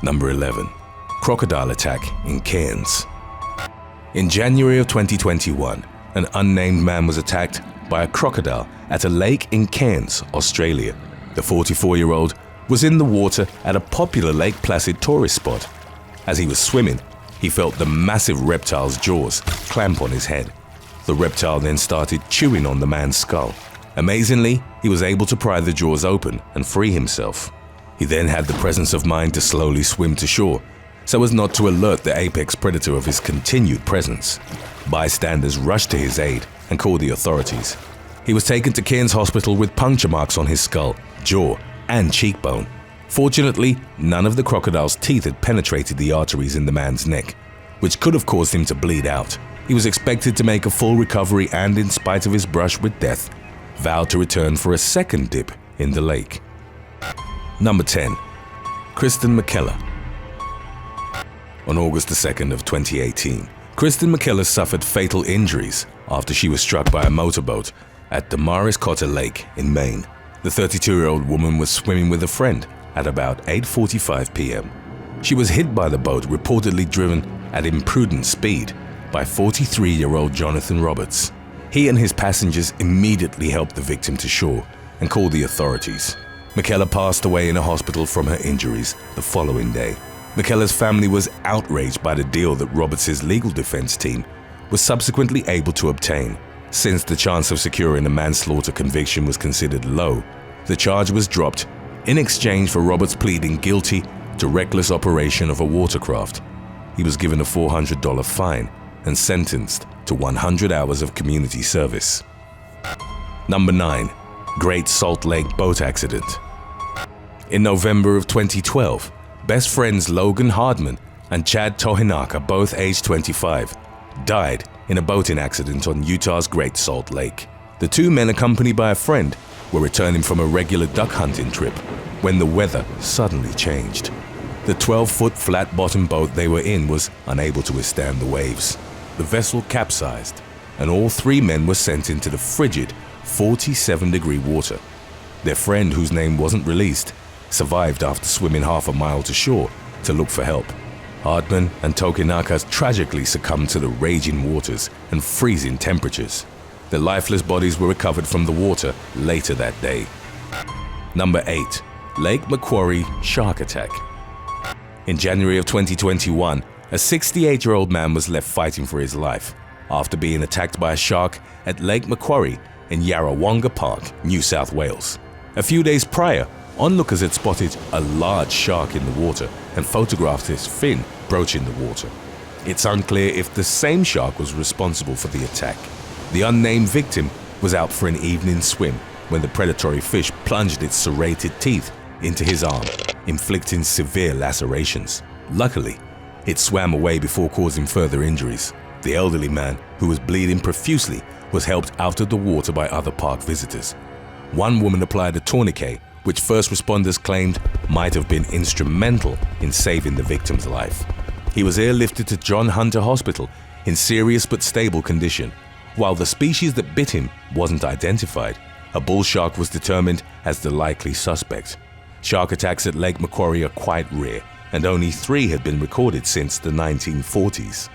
Number 11. Crocodile attack in Cairns. In January of 2021, an unnamed man was attacked by a crocodile at a lake in Cairns, Australia. The 44-year-old was in the water at a popular Lake Placid tourist spot. As he was swimming, he felt the massive reptile's jaws clamp on his head. The reptile then started chewing on the man's skull. Amazingly, he was able to pry the jaws open and free himself. He then had the presence of mind to slowly swim to shore, so as not to alert the apex predator of his continued presence. Bystanders rushed to his aid and called the authorities. He was taken to Cairns Hospital with puncture marks on his skull, jaw, and cheekbone. Fortunately, none of the crocodile's teeth had penetrated the arteries in the man's neck, which could have caused him to bleed out. He was expected to make a full recovery and, in spite of his brush with death, vowed to return for a second dip in the lake. Number 10. KRISTEN MCKELLAR. On August 2nd of 2018, KRISTEN MCKELLAR suffered fatal injuries after she was struck by a motorboat at the Mariscotta Lake in Maine. The 32-year-old woman was swimming with a friend at about 8:45 p.m. She was hit by the boat, reportedly driven at imprudent speed by 43-year-old Jonathan Roberts. He and his passengers immediately helped the victim to shore and called the authorities. MCKELLAR passed away in a hospital from her injuries the following day. MCKELLAR's family was outraged by the deal that Roberts' legal defense team was subsequently able to obtain. Since the chance of securing a manslaughter conviction was considered low, the charge was dropped in exchange for Roberts pleading guilty to reckless operation of a watercraft. He was given a $400 fine and sentenced to 100 hours of community service. Number 9. Great Salt Lake boat accident. In November of 2012, best friends Logan Hardman and Chad Tohinaka, both aged 25, died in a boating accident on Utah's Great Salt Lake. The two men, accompanied by a friend, were returning from a regular duck hunting trip when the weather suddenly changed. The 12-foot flat-bottomed boat they were in was unable to withstand the waves. The vessel capsized, and all three men were sent into the frigid 47-degree water. Their friend, whose name wasn't released, survived after swimming half a mile to shore to look for help. Hardman and Tohinaka tragically succumbed to the raging waters and freezing temperatures. Their lifeless bodies were recovered from the water later that day. Number 8. Lake Macquarie shark attack. In January of 2021, a 68-year-old man was left fighting for his life after being attacked by a shark at Lake Macquarie in Yarrawonga Park, New South Wales. A few days prior, onlookers had spotted a large shark in the water and photographed its fin broaching the water. It's unclear if the same shark was responsible for the attack. The unnamed victim was out for an evening swim when the predatory fish plunged its serrated teeth into his arm, inflicting severe lacerations. Luckily, it swam away before causing further injuries. The elderly man, who was bleeding profusely, was helped out of the water by other park visitors. One woman applied a tourniquet, which first responders claimed might have been instrumental in saving the victim's life. He was airlifted to John Hunter Hospital in serious but stable condition. While the species that bit him wasn't identified, a bull shark was determined as the likely suspect. Shark attacks at Lake Macquarie are quite rare, and only 3 had been recorded since the 1940s.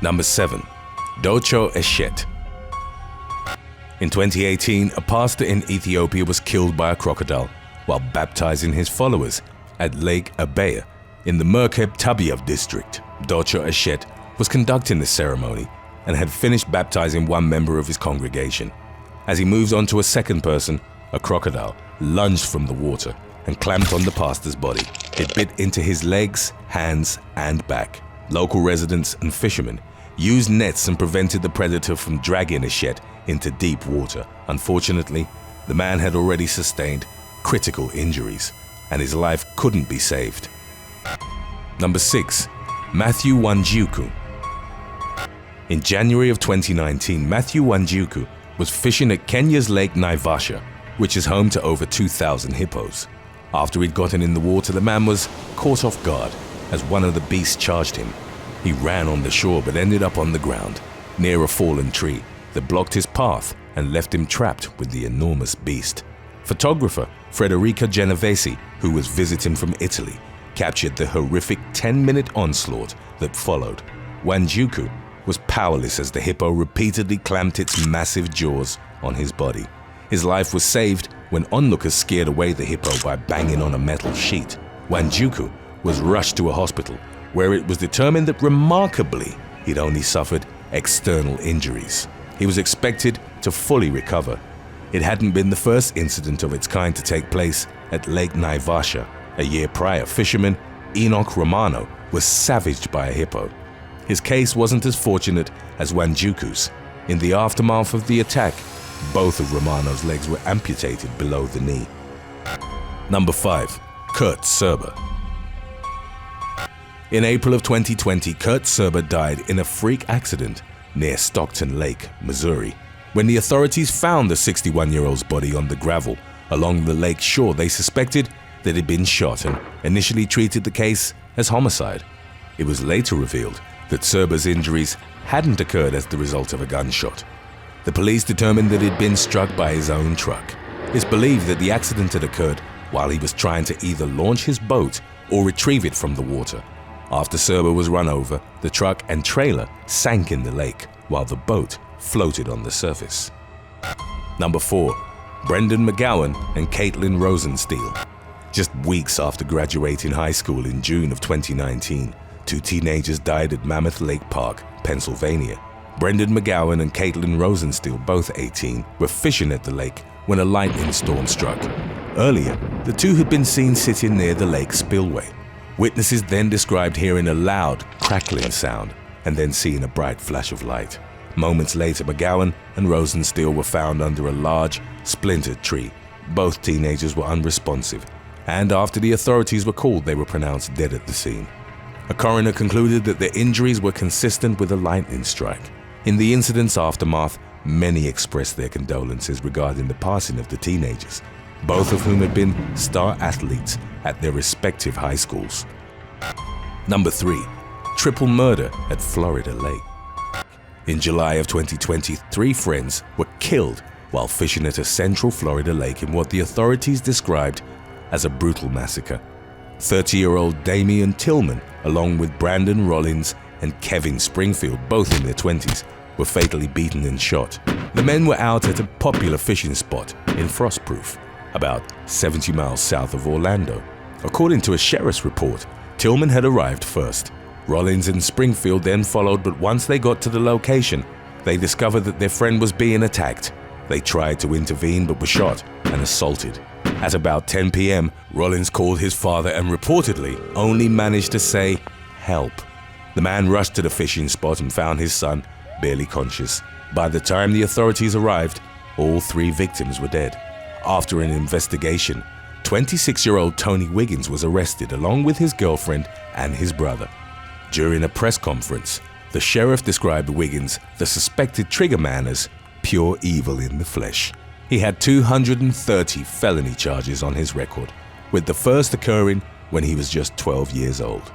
Number 7. DOCHO ESHETE. In 2018, a pastor in Ethiopia was killed by a crocodile while baptizing his followers at Lake Abaya in the Merkeb Tabiav district. DOCHO ESHETE was conducting the ceremony and had finished baptizing one member of his congregation. As he moves on to a second person, a crocodile lunged from the water and clamped on the pastor's body. It bit into his legs, hands, and back. Local residents and fishermen used nets and prevented the predator from dragging ESHETE into deep water. Unfortunately, the man had already sustained critical injuries, and his life couldn't be saved. Number 6. MATHEW WANJIKU. In January of 2019, MATHEW WANJIKU was fishing at Kenya's Lake Naivasha, which is home to over 2,000 hippos. After he'd gotten in the water, the man was caught off guard as one of the beasts charged him. He ran on the shore but ended up on the ground, near a fallen tree that blocked his path and left him trapped with the enormous beast. Photographer Frederica Genovese, who was visiting from Italy, captured the horrific 10-minute onslaught that followed. WANJIKU was powerless as the hippo repeatedly clamped its massive jaws on his body. His life was saved when onlookers scared away the hippo by banging on a metal sheet. WANJIKU was rushed to a hospital where it was determined that remarkably he'd only suffered external injuries. He was expected to fully recover. It hadn't been the first incident of its kind to take place at Lake Naivasha. A year prior, fisherman Enoch Romano was savaged by a hippo. His case wasn't as fortunate as WANJIKU's. In the aftermath of the attack, both of Romano's legs were amputated below the knee. Number 5. Kurt Surber. In April of 2020, Kurt Surber died in a freak accident near Stockton Lake, Missouri. When the authorities found the 61-year-old's body on the gravel along the lake shore, they suspected that he'd been shot and initially treated the case as homicide. It was later revealed that Surber's injuries hadn't occurred as the result of a gunshot. The police determined that he'd been struck by his own truck. It's believed that the accident had occurred while he was trying to either launch his boat or retrieve it from the water. After Surber was run over, the truck and trailer sank in the lake while the boat floated on the surface. Number 4. Brendan McGowan and KAITLYN Rosensteel. Just weeks after graduating high school in June of 2019, 2 teenagers died at Mammoth Lake Park, Pennsylvania. Brendan McGowan and KAITLYN Rosensteel, both 18, were fishing at the lake when a lightning storm struck. Earlier, the two had been seen sitting near the lake spillway. Witnesses then described hearing a loud, crackling sound and then seeing a bright flash of light. Moments later, McGowan and Rosensteel were found under a large, splintered tree. Both teenagers were unresponsive, and after the authorities were called, they were pronounced dead at the scene. A coroner concluded that their injuries were consistent with a lightning strike. In the incident's aftermath, many expressed their condolences regarding the passing of the teenagers, both of whom had been star athletes at their respective high schools. Number 3. Triple murder at Florida Lake. In July of 2020, 3 friends were killed while fishing at a central Florida lake in what the authorities described as a brutal massacre. 30-year-old Damian Tillman, along with Brandon Rollins and Kevin Springfield, both in their 20s, were fatally beaten and shot. The men were out at a popular fishing spot in Frostproof, about 70 miles south of Orlando. According to a sheriff's report, Tillman had arrived first. Rollins and Springfield then followed, but once they got to the location, they discovered that their friend was being attacked. They tried to intervene but were shot and assaulted. At about 10 p.m., Rollins called his father and reportedly only managed to say, "Help." The man rushed to the fishing spot and found his son barely conscious. By the time the authorities arrived, all 3 victims were dead. After an investigation, 26-year-old Tony Wiggins was arrested along with his girlfriend and his brother. During a press conference, the sheriff described Wiggins, the suspected trigger man, as pure evil in the flesh. He had 230 felony charges on his record, with the first occurring when he was just 12 years old.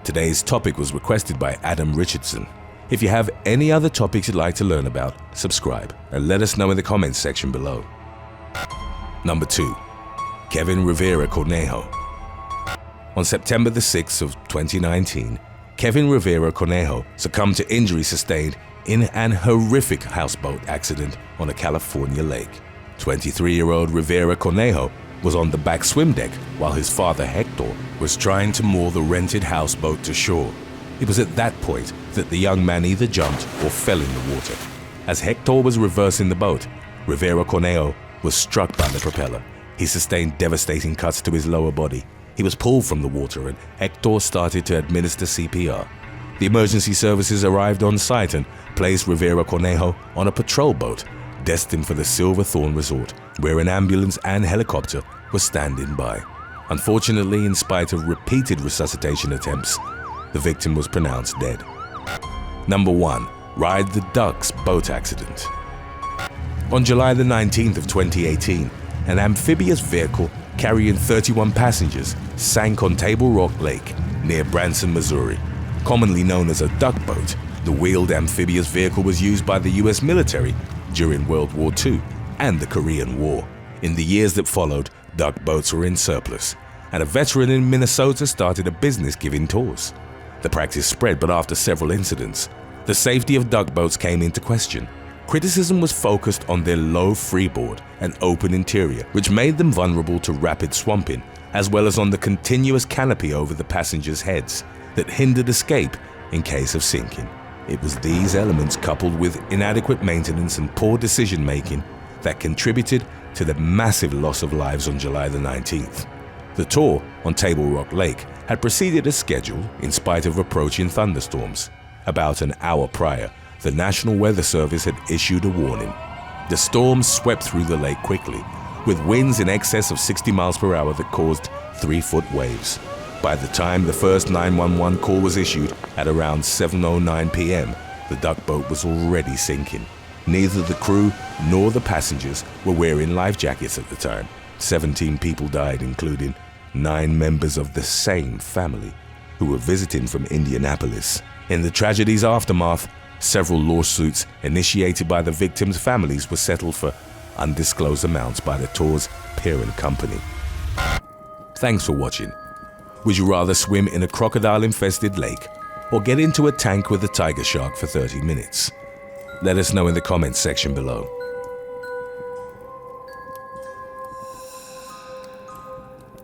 Today's topic was requested by Adam Richardson. If you have any other topics you'd like to learn about, subscribe and let us know in the comments section below. Number 2. Kevin Rivera-Cornejo. On September the 6th of 2019, Kevin Rivera-Cornejo succumbed to injuries sustained in an horrific houseboat accident on a California lake. 23-year-old Rivera-Cornejo was on the back swim deck while his father Hector was trying to moor the rented houseboat to shore. It was at that point that the young man either jumped or fell in the water. As Hector was reversing the boat, Rivera-Cornejo was struck by the propeller. He sustained devastating cuts to his lower body. He was pulled from the water and Hector started to administer CPR. The emergency services arrived on site and placed Rivera-Cornejo on a patrol boat destined for the Silverthorne Resort, where an ambulance and helicopter were standing by. Unfortunately, in spite of repeated resuscitation attempts, the victim was pronounced dead. Number 1. Ride the Ducks boat accident. On July the 19th of 2018, an amphibious vehicle carrying 31 passengers sank on Table Rock Lake near Branson, Missouri. Commonly known as a duck boat, the wheeled amphibious vehicle was used by the U.S. military during World War II and the Korean War. In the years that followed, duck boats were in surplus. and a veteran in Minnesota started a business giving tours. The practice spread, but after several incidents, the safety of duck boats came into question. Criticism was focused on their low freeboard and open interior, which made them vulnerable to rapid swamping, as well as on the continuous canopy over the passengers' heads that hindered escape in case of sinking. It was these elements, coupled with inadequate maintenance and poor decision-making, that contributed to the massive loss of lives on July the 19th. The tour on Table Rock Lake had proceeded as scheduled in spite of approaching thunderstorms. About an hour prior, the National Weather Service had issued a warning. The storm swept through the lake quickly, with winds in excess of 60 miles per hour that caused 3-foot waves. By the time the first 911 call was issued at around 7:09 p.m., the duck boat was already sinking. Neither the crew nor the passengers were wearing life jackets at the time. 17 people died, including 9 members of the same family who were visiting from Indianapolis. In the tragedy's aftermath, several lawsuits initiated by the victims' families were settled for undisclosed amounts by the tour's parent company. Thanks for watching. Would you rather swim in a crocodile-infested lake or get into a tank with a tiger shark for 30 minutes? Let us know in the comments section below.